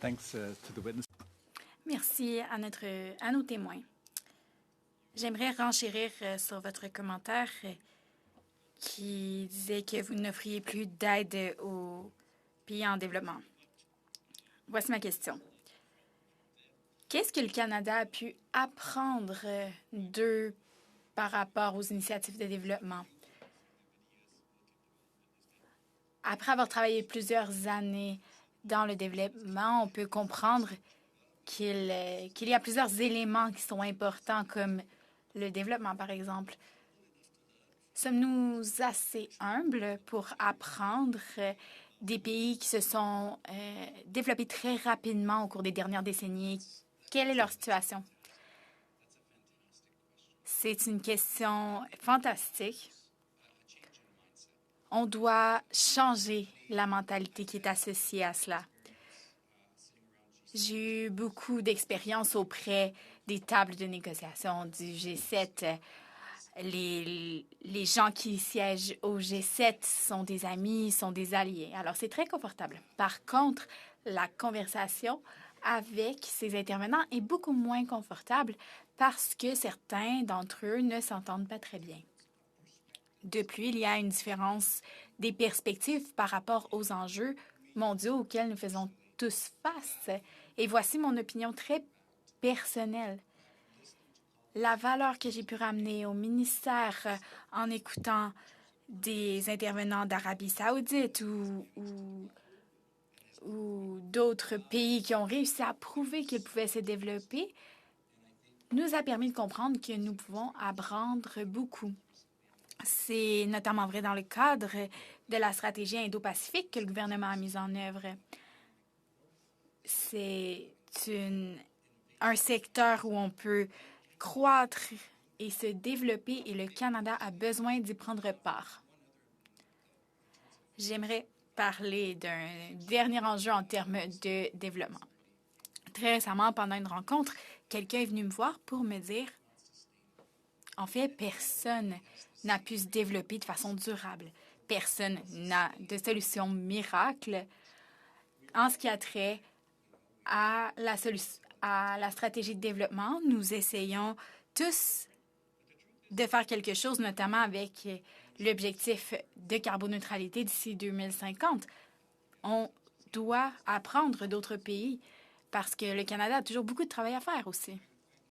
Thanks to the witness. Merci à nos témoins. J'aimerais renchérir sur votre commentaire qui disait que vous n'offriez plus d'aide aux pays en développement. Voici ma question. Qu'est-ce que le Canada a pu apprendre d'eux par rapport aux initiatives de développement? Après avoir travaillé plusieurs années dans le développement, on peut comprendre qu'il y a plusieurs éléments qui sont importants, comme le développement, par exemple. Sommes-nous assez humbles pour apprendre des pays qui se sont développés très rapidement au cours des dernières décennies? Quelle est leur situation? C'est une question fantastique. On doit changer la mentalité qui est associée à cela. J'ai eu beaucoup d'expérience auprès des tables de négociation du G7. Les gens qui siègent au G7 sont des amis, sont des alliés. Alors, c'est très confortable. Par contre, la conversation avec ces intervenants est beaucoup moins confortable parce que certains d'entre eux ne s'entendent pas très bien. De plus, il y a une différence des perspectives par rapport aux enjeux mondiaux auxquels nous faisons tous face. Et voici mon opinion très personnelle. La valeur que j'ai pu ramener au ministère en écoutant des intervenants d'Arabie saoudite ou d'autres pays qui ont réussi à prouver qu'ils pouvaient se développer nous a permis de comprendre que nous pouvons apprendre beaucoup. C'est notamment vrai dans le cadre de la stratégie Indo-Pacifique que le gouvernement a mise en œuvre. C'est un secteur où on peut croître et se développer et le Canada a besoin d'y prendre part. J'aimerais parler d'un dernier enjeu en termes de développement. Très récemment, pendant une rencontre, quelqu'un est venu me voir pour me dire en fait, personne n'a pu se développer de façon durable. Personne n'a de solution miracle en ce qui a trait à la stratégie de développement. Nous essayons tous de faire quelque chose, notamment avec l'objectif de carboneutralité d'ici 2050. On doit apprendre d'autres pays parce que le Canada a toujours beaucoup de travail à faire aussi.